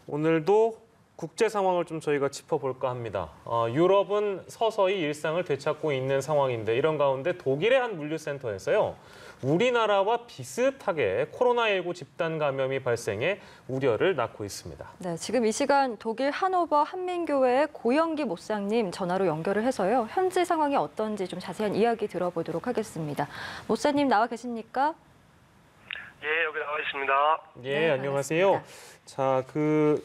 오늘도 국제 상황을 좀 저희가 짚어볼까 합니다. 유럽은 서서히 일상을 되찾고 있는 상황인데 이런 가운데 독일의 한 물류센터에서요. 우리나라와 비슷하게 코로나19 집단 감염이 발생해 우려를 낳고 있습니다. 네, 지금 이 시간 독일 하노버 한민교회의 고영기 목사님 전화로 연결을 해서요. 현지 상황이 어떤지 좀 자세한 이야기 들어보도록 하겠습니다. 목사님 나와 계십니까? 예, 여기 나와 있습니다. 예, 네, 안녕하세요. 반갑습니다. 자,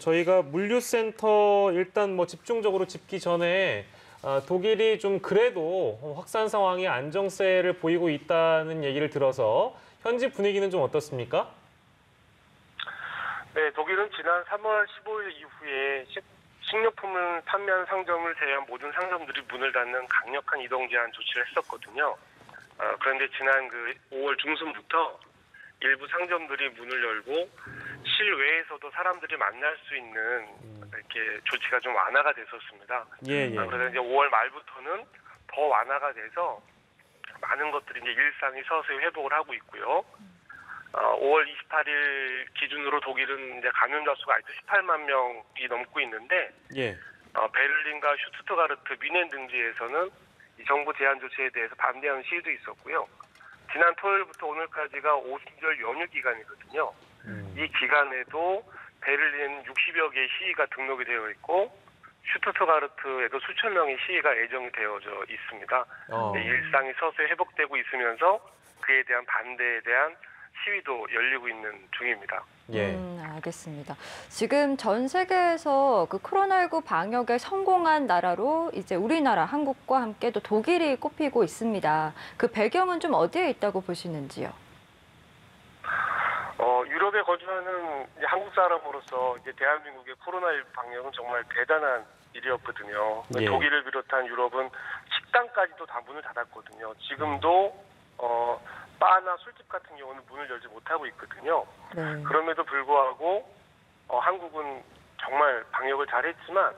저희가 물류센터 일단 집중적으로 짚기 전에 독일이 좀 그래도 확산 상황이 안정세를 보이고 있다는 얘기를 들어서 현지 분위기는 좀 어떻습니까? 네, 독일은 지난 3월 15일 이후에 식료품을 판매하는 상점을 제외한 모든 상점들이 문을 닫는 강력한 이동 제한 조치를 했었거든요. 그런데 지난 5월 중순부터 일부 상점들이 문을 열고 실외에서도 사람들이 만날 수 있는 이렇게 조치가 좀 완화가 됐었습니다. 예. 그래서 이제 5월 말부터는 더 완화가 돼서 많은 것들이 이제 일상이 서서히 회복을 하고 있고요. 5월 28일 기준으로 독일은 이제 감염자 수가 아직도 18만 명이 넘고 있는데, 예. 베를린과 슈투트가르트, 뮌헨 등지에서는 이 정부 제한 조치에 대해서 반대하는 시위도 있었고요. 지난 토요일부터 오늘까지가 오순절 연휴 기간이거든요. 이 기간에도 베를린 60여 개의 시위가 등록이 되어 있고 슈투트가르트에도 수천 명의 시위가 예정이 되어져 있습니다. 일상이 서서히 회복되고 있으면서 그에 대한 반대에 대한 시위도 열리고 있는 중입니다. 예. 알겠습니다. 지금 전 세계에서 코로나19 방역에 성공한 나라로 이제 우리나라, 한국과 함께 또 독일이 꼽히고 있습니다. 그 배경은 좀 어디에 있다고 보시는지요? 유럽에 거주하는 이제 한국 사람으로서 이제 대한민국의 코로나19 방역은 정말 대단한 일이었거든요. 예. 독일을 비롯한 유럽은 식당까지도 다 문을 닫았거든요. 지금도 바나 술집 같은 경우는 문을 열지 못하고 있거든요. 네. 그럼에도 불구하고 한국은 정말 방역을 잘했지만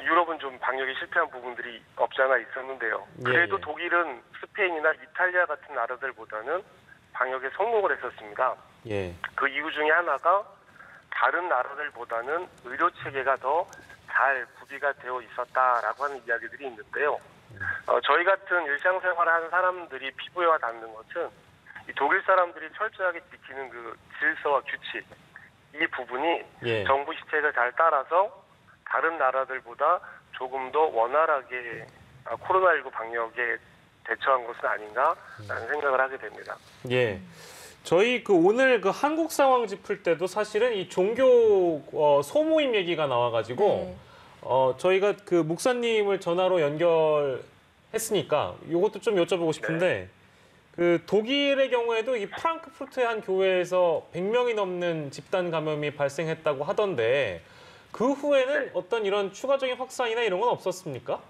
유럽은 좀 방역에 실패한 부분들이 없지 않아 있었는데요. 그래도 예. 독일은 스페인이나 이탈리아 같은 나라들보다는 방역에 성공을 했었습니다. 예. 그 이유 중에 하나가 다른 나라들보다는 의료 체계가 더 잘 구비가 되어 있었다라고 하는 이야기들이 있는데요. 저희 같은 일상생활을 하는 사람들이 피부에와 닿는 것은 이 독일 사람들이 철저하게 지키는 그 질서와 규칙, 이 부분이 예. 정부 시책을 잘 따라서 다른 나라들보다 조금 더 원활하게 코로나19 방역에 대처한 것은 아닌가라는 생각을 하게 됩니다. 예. 저희 오늘 한국 상황 짚을 때도 사실은 이 종교 소모임 얘기가 나와가지고 네. 저희가 목사님을 전화로 연결했으니까 이것도 좀 여쭤보고 싶은데 독일의 경우에도 이 프랑크푸르트의 한 교회에서 100명이 넘는 집단 감염이 발생했다고 하던데 그 후에는 어떤 이런 추가적인 확산이나 이런 건 없었습니까?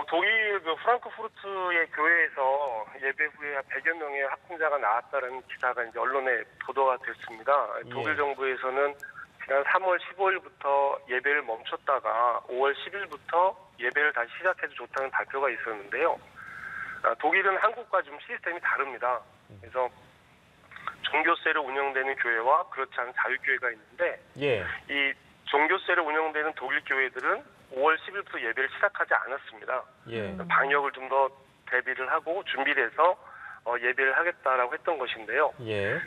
독일 프랑크푸르트의 교회에서 예배 후에 100여 명의 확진자가 나왔다는 기사가 이제 언론에 보도가 됐습니다. 독일 정부에서는 지난 3월 15일부터 예배를 멈췄다가 5월 10일부터 예배를 다시 시작해도 좋다는 발표가 있었는데요. 독일은 한국과 좀 시스템이 다릅니다. 그래서 종교세로 운영되는 교회와 그렇지 않은 자유교회가 있는데 예. 이 종교세로 운영되는 독일 교회들은 5월 10일부터 예배를 시작하지 않았습니다. 예. 방역을 좀 더 대비를 하고 준비를 해서 예배를 하겠다라고 했던 것인데요. 예.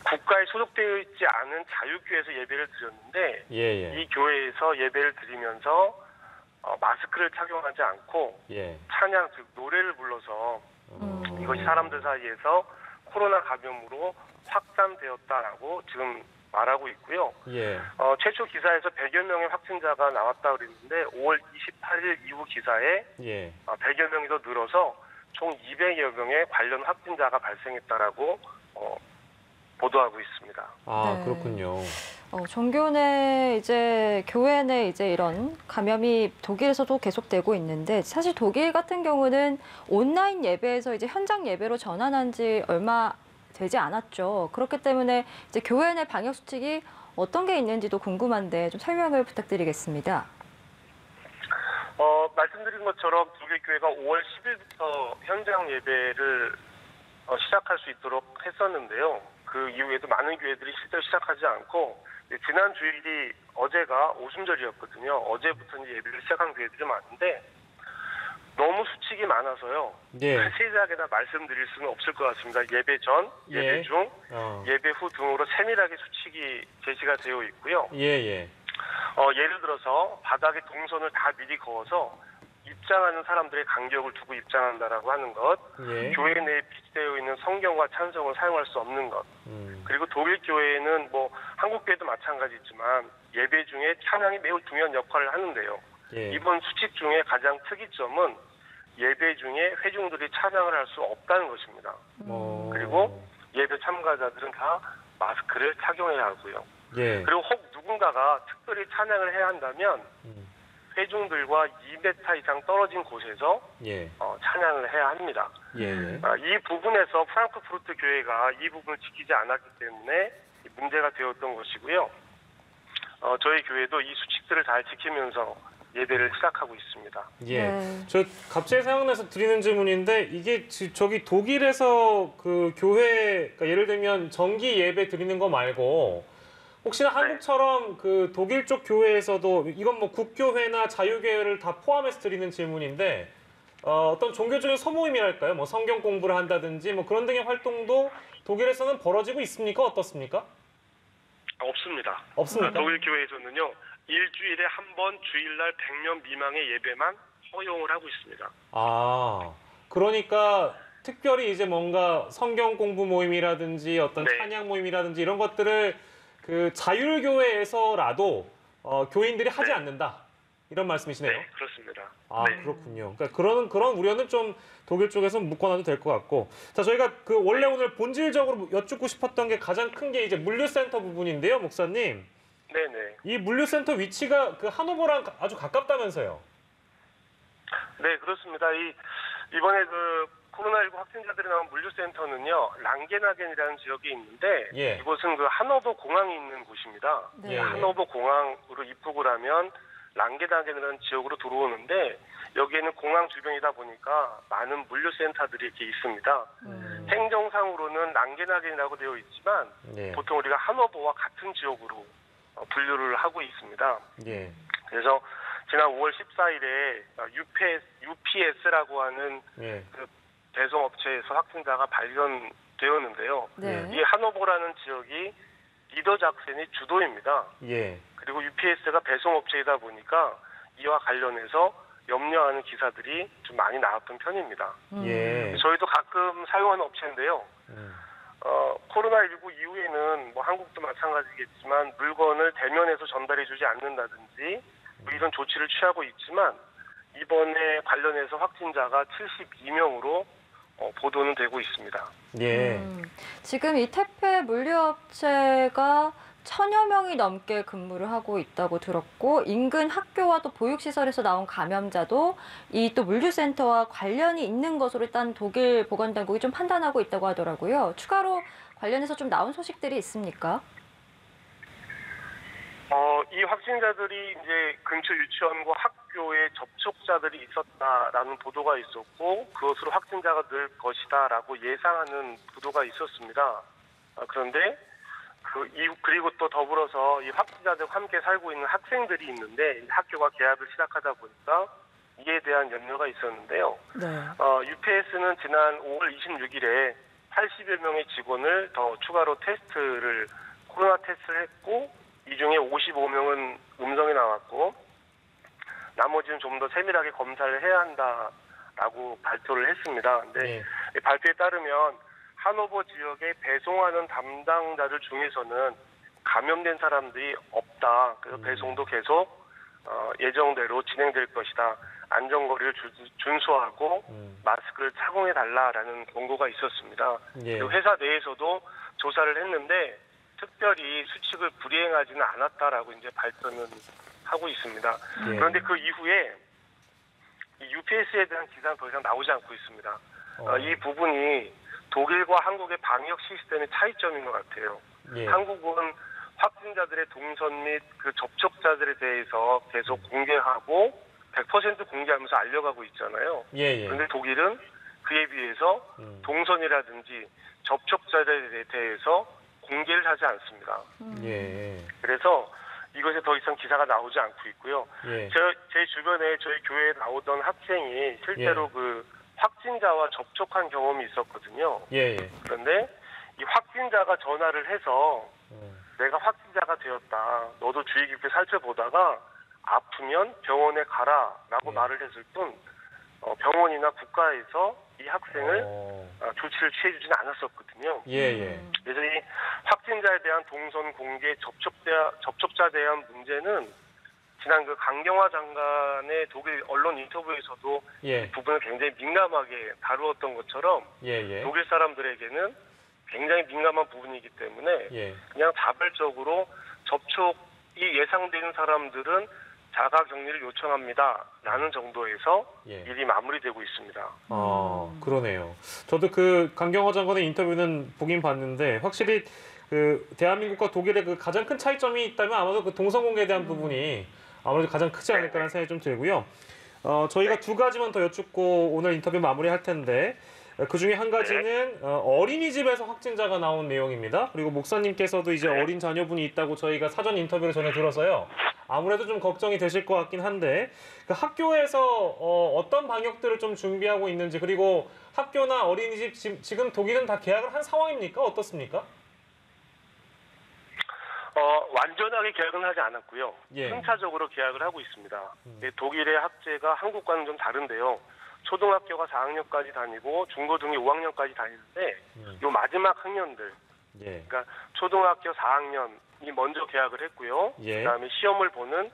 국가에 소속되어 있지 않은 자유교회에서 예배를 드렸는데 예. 이 교회에서 예배를 드리면서 마스크를 착용하지 않고 예. 찬양, 즉 노래를 불러서 이것이 사람들 사이에서 코로나 감염으로 확산되었다라고 지금 말하고 있고요. 예. 최초 기사에서 100여 명의 확진자가 나왔다고 그랬는데 5월 28일 이후 기사에 예. 100여 명이 더 늘어서 총 200여 명의 관련 확진자가 발생했다라고 보도하고 있습니다. 아, 네. 그렇군요. 종교 내 교회 내 이런 감염이 독일에서도 계속되고 있는데 사실 독일 같은 경우는 온라인 예배에서 현장 예배로 전환한 지 얼마 되지 않았죠. 그렇기 때문에 교회 내 방역 수칙이 어떤 게 있는지도 궁금한데 좀 설명을 부탁드리겠습니다. 말씀드린 것처럼 독일 교회가 5월 10일부터 현장 예배를 시작할 수 있도록 했었는데요. 그 이후에도 많은 교회들이 실제로 시작하지 않고 지난 주일이 어제가 오순절이었거든요. 어제부터 이제 예배를 시작한 교회들이 많은데 너무 수칙이 많아서요. 예. 세세하게 다 말씀드릴 수는 없을 것 같습니다. 예배 전, 예배 예. 중, 어. 예배 후 등으로 세밀하게 수칙이 제시가 되어 있고요. 예. 예를 들어서 바닥에 동선을 다 미리 그어서 입장하는 사람들의 간격을 두고 입장한다라고 하는 것, 예. 교회 내에 비치되어 있는 성경과 찬송을 사용할 수 없는 것, 그리고 독일 교회는 뭐 한국 교회도 마찬가지지만 예배 중에 찬양이 매우 중요한 역할을 하는데요. 예. 이번 수칙 중에 가장 특이점은 예배 중에 회중들이 찬양을 할 수 없다는 것입니다. 그리고 예배 참가자들은 다 마스크를 착용해야 하고요. 예. 그리고 혹 누군가가 특별히 찬양을 해야 한다면 회중들과 2m 이상 떨어진 곳에서 예. 찬양을 해야 합니다. 예. 이 부분에서 프랑크푸르트 교회가 이 부분을 지키지 않았기 때문에 문제가 되었던 것이고요. 저희 교회도 이 수칙들을 잘 지키면서 예배를 시작하고 있습니다. 예. 네. 저 갑자기 생각나서 드리는 질문인데 이게 저기 독일에서 그 교회 그러니까 예를 들면 정기 예배 드리는 거 말고 혹시나 한국처럼 그 독일 쪽 교회에서도 이건 뭐 국교회나 자유교회를 다 포함해서 드리는 질문인데 어떤 종교적인 소모임이랄까요? 뭐 성경 공부를 한다든지 뭐 그런 등의 활동도 독일에서는 벌어지고 있습니까? 어떻습니까? 없습니다. 없습니까? 독일 교회에서는요. 일주일에 한 번 주일날 100명 미만의 예배만 허용을 하고 있습니다. 아, 그러니까 특별히 이제 뭔가 성경 공부 모임이라든지 어떤 네. 찬양 모임이라든지 이런 것들을 그 자율교회에서라도 교인들이 하지 네. 않는다. 이런 말씀이시네요. 네, 그렇습니다. 아, 네. 그렇군요. 그러니까 그런 우려는 좀 독일 쪽에서 묶어놔도 될 것 같고. 자, 저희가 그 원래 오늘 본질적으로 여쭙고 싶었던 게 가장 큰 게 이제 물류센터 부분인데요, 목사님. 네네. 이 물류센터 위치가 그 하노버랑 아주 가깝다면서요. 네, 그렇습니다. 이번에 그 코로나19 확진자들이 나온 물류센터는요, 랑겐하겐이라는 지역이 있는데, 예. 이곳은 그 하노버 공항이 있는 곳입니다. 네. 예. 하노버 공항으로 입국을 하면 랑겐하겐이라는 지역으로 들어오는데, 여기에는 공항 주변이다 보니까 많은 물류센터들이 이렇게 있습니다. 행정상으로는 랑겐하겐이라고 되어 있지만, 예. 보통 우리가 하노버와 같은 지역으로 분류를 하고 있습니다. 예. 그래서 지난 5월 14일에 UPS라고 하는 예. 그 배송업체에서 확진자가 발견되었는데요. 네. 이 하노버라는 지역이 니더작센이 주도입니다. 예. 그리고 UPS가 배송업체이다 보니까 이와 관련해서 염려하는 기사들이 좀 많이 나왔던 편입니다. 예. 저희도 가끔 사용하는 업체인데요. 코로나19 이후에는 뭐 한국도 마찬가지겠지만 물건을 대면에서 전달해주지 않는다든지 뭐 이런 조치를 취하고 있지만 이번에 관련해서 확진자가 72명으로 보도는 되고 있습니다. 예. 지금 이 택배 물류업체가 1000여 명이 넘게 근무를 하고 있다고 들었고 인근 학교와 또 보육시설에서 나온 감염자도 이 또 물류센터와 관련이 있는 것으로 일단 독일 보건당국이 좀 판단하고 있다고 하더라고요. 추가로 관련해서 좀 나온 소식들이 있습니까? 이 확진자들이 이제 근처 유치원과 학교에 접촉자들이 있었다라는 보도가 있었고 그것으로 확진자가 늘 것이다라고 예상하는 보도가 있었습니다. 그런데 그리고 또 더불어서 이 확진자들과 함께 살고 있는 학생들이 있는데 학교가 개학을 시작하다 보니까 이에 대한 염려가 있었는데요. 네. UPS는 지난 5월 26일에 80여 명의 직원을 더 추가로 코로나 테스트를 했고 이 중에 55명은 음성이 나왔고 나머지는 좀 더 세밀하게 검사를 해야 한다라고 발표를 했습니다. 근데 이 발표에 따르면 하노버 지역에 배송하는 담당자들 중에서는 감염된 사람들이 없다. 그래서 배송도 계속 예정대로 진행될 것이다. 안전거리를 준수하고 마스크를 착용해달라라는 권고가 있었습니다. 예. 그리고 회사 내에서도 조사를 했는데 특별히 수칙을 불이행하지는 않았다라고 이제 발표는 하고 있습니다. 예. 그런데 그 이후에 이 UPS에 대한 기사는 더 이상 나오지 않고 있습니다. 이 부분이 독일과 한국의 방역 시스템의 차이점인 것 같아요. 예. 한국은 확진자들의 동선 및 그 접촉자들에 대해서 계속 공개하고 100% 공개하면서 알려가고 있잖아요. 예. 그런데 독일은 그에 비해서 동선이라든지 접촉자들에 대해서 공개를 하지 않습니다. 예. 그래서 이것에 더 이상 기사가 나오지 않고 있고요. 예. 제 주변에 저희 교회에 나오던 학생이 실제로 예. 그 확진자와 접촉한 경험이 있었거든요. 예. 그런데 이 확진자가 전화를 해서 음. 내가 확진자가 되었다. 너도 주의 깊게 살펴보다가 아프면 병원에 가라라고 예. 말을 했을 뿐 병원이나 국가에서 이 학생을 어. 조치를 취해주지는 않았었거든요. 예. 그래서 이 확진자에 대한 동선 공개, 접촉자에 대한 문제는 지난 그 강경화 장관의 독일 언론 인터뷰에서도 예. 이 부분을 굉장히 민감하게 다루었던 것처럼 예. 독일 사람들에게는 굉장히 민감한 부분이기 때문에 예. 그냥 자발적으로 접촉이 예상되는 사람들은 자가 격리를 요청합니다라는 정도에서 예. 일이 마무리되고 있습니다. 그러네요. 저도 그 강경화 장관의 인터뷰는 보긴 봤는데 확실히 그 대한민국과 독일의 그 가장 큰 차이점이 있다면 아마도 그 동선 공개에 대한 부분이 아무래도 가장 크지 않을까라는 생각이 좀 들고요. 저희가 두 가지만 더 여쭙고 오늘 인터뷰 마무리할 텐데 그 중에 한 가지는 어린이집에서 확진자가 나온 내용입니다. 그리고 목사님께서도 이제 어린 자녀분이 있다고 저희가 사전 인터뷰를 전해 들어서요. 아무래도 좀 걱정이 되실 것 같긴 한데 그 학교에서 어떤 방역들을 좀 준비하고 있는지 그리고 학교나 어린이집 지금 독일은 다 계약을 한 상황입니까? 어떻습니까? 완전하게 계약은 하지 않았고요. 예. 순차적으로 계약을 하고 있습니다. 독일의 학제가 한국과는 좀 다른데요. 초등학교가 4학년까지 다니고 중고등이 5학년까지 다니는데 요 마지막 학년들, 예. 그러니까 초등학교 4학년이 먼저 계약을 했고요. 예. 그다음에 시험을 보는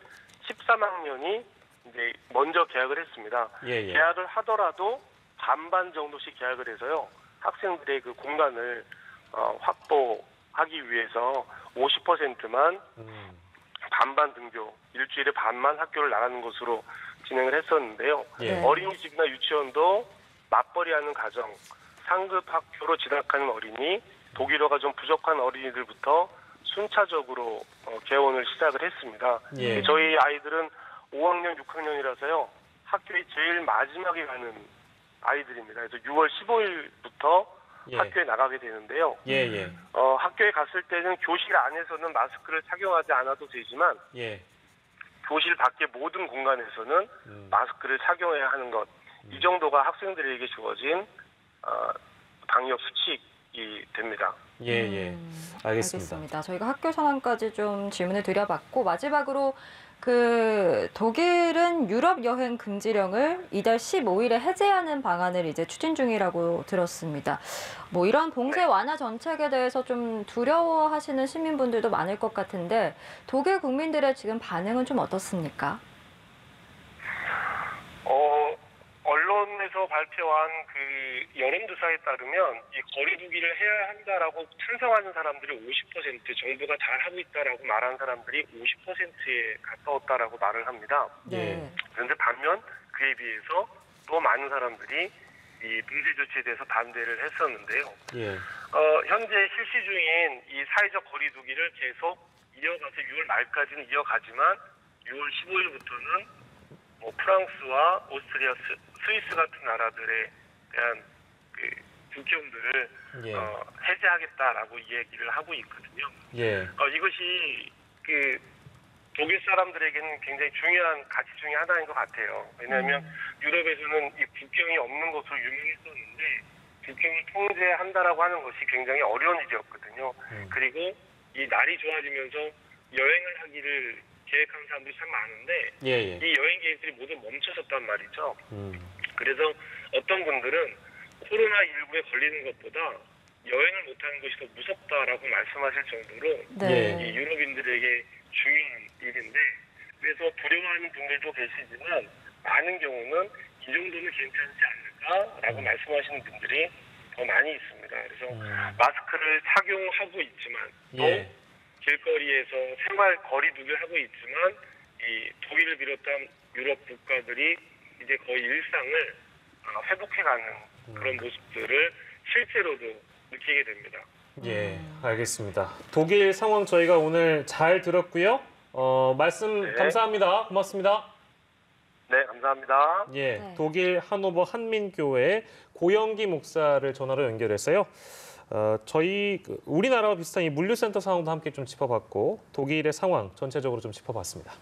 13학년이 이제 먼저 계약을 했습니다. 예. 계약을 하더라도 반반 정도씩 계약을 해서요. 학생들의 그 공간을 확보하기 위해서 50%만 반반 등교, 일주일에 반만 학교를 나가는 것으로 진행을 했었는데요. 예. 어린이집이나 유치원도 맞벌이하는 가정, 상급 학교로 진학하는 어린이, 독일어가 좀 부족한 어린이들부터 순차적으로 개원을 시작을 했습니다. 예. 저희 아이들은 5학년, 6학년이라서요. 학교에 제일 마지막에 가는 아이들입니다. 그래서 6월 15일부터 예. 학교에 나가게 되는데요. 예. 학교에 갔을 때는 교실 안에서는 마스크를 착용하지 않아도 되지만 예. 교실 밖의 모든 공간에서는 마스크를 착용해야 하는 것. 이 정도가 학생들에게 주어진 방역 수칙이 됩니다. 예. 알겠습니다. 저희가 학교 상황까지 좀 질문을 드려봤고 마지막으로 그 독일은 유럽 여행 금지령을 이달 15일에 해제하는 방안을 이제 추진 중이라고 들었습니다. 뭐 이런 봉쇄 완화 정책에 대해서 좀 두려워하시는 시민분들도 많을 것 같은데 독일 국민들의 지금 반응은 좀 어떻습니까? 언론에서 발표한 그 여론조사에 따르면 이 거리두기를 해야 한다라고 찬성하는 사람들이 50%, 정부가 잘하고 있다라고 말하는 사람들이 50%에 가까웠다라고 말을 합니다. 네. 그런데 반면 그에 비해서 또 많은 사람들이 이 봉쇄 조치에 대해서 반대를 했었는데요. 예. 현재 실시 중인 이 사회적 거리두기를 계속 이어가서 6월 말까지는 이어가지만 6월 15일부터는 프랑스와 오스트리아, 스위스 같은 나라들에 대한 그 국경들을 해제하겠다라고 얘기를 하고 있거든요. 예. 이것이 그 독일 사람들에게는 굉장히 중요한 가치 중에 하나인 것 같아요. 왜냐하면 유럽에서는 이 국경이 없는 것으로 유명했었는데 국경을 통제한다라고 하는 것이 굉장히 어려운 일이었거든요. 그리고 이 날이 좋아지면서 여행을 하기를 계획하는 사람들이 참 많은데 이 여행 계획들이 모두 멈춰섰단 말이죠. 그래서 어떤 분들은 코로나19에 걸리는 것보다 여행을 못하는 것이 더 무섭다라고 말씀하실 정도로 이 유럽인들에게 중요한 일인데 그래서 두려워하는 분들도 계시지만 많은 경우는 이 정도는 괜찮지 않을까라고 말씀하시는 분들이 더 많이 있습니다. 그래서 마스크를 착용하고 있지만 또 길거리에서 생활 거리두기를 하고 있지만 이 독일을 비롯한 유럽 국가들이 이제 거의 일상을 회복해가는 그런 모습들을 실제로도 느끼게 됩니다. 예, 알겠습니다. 독일 상황 저희가 오늘 잘 들었고요. 말씀 감사합니다. 고맙습니다. 네, 감사합니다. 독일 하노버 한민교회 고영기 목사를 전화로 연결했어요. 저희 우리나라와 비슷한 이 물류센터 상황도 함께 좀 짚어봤고 독일의 상황 전체적으로 좀 짚어봤습니다.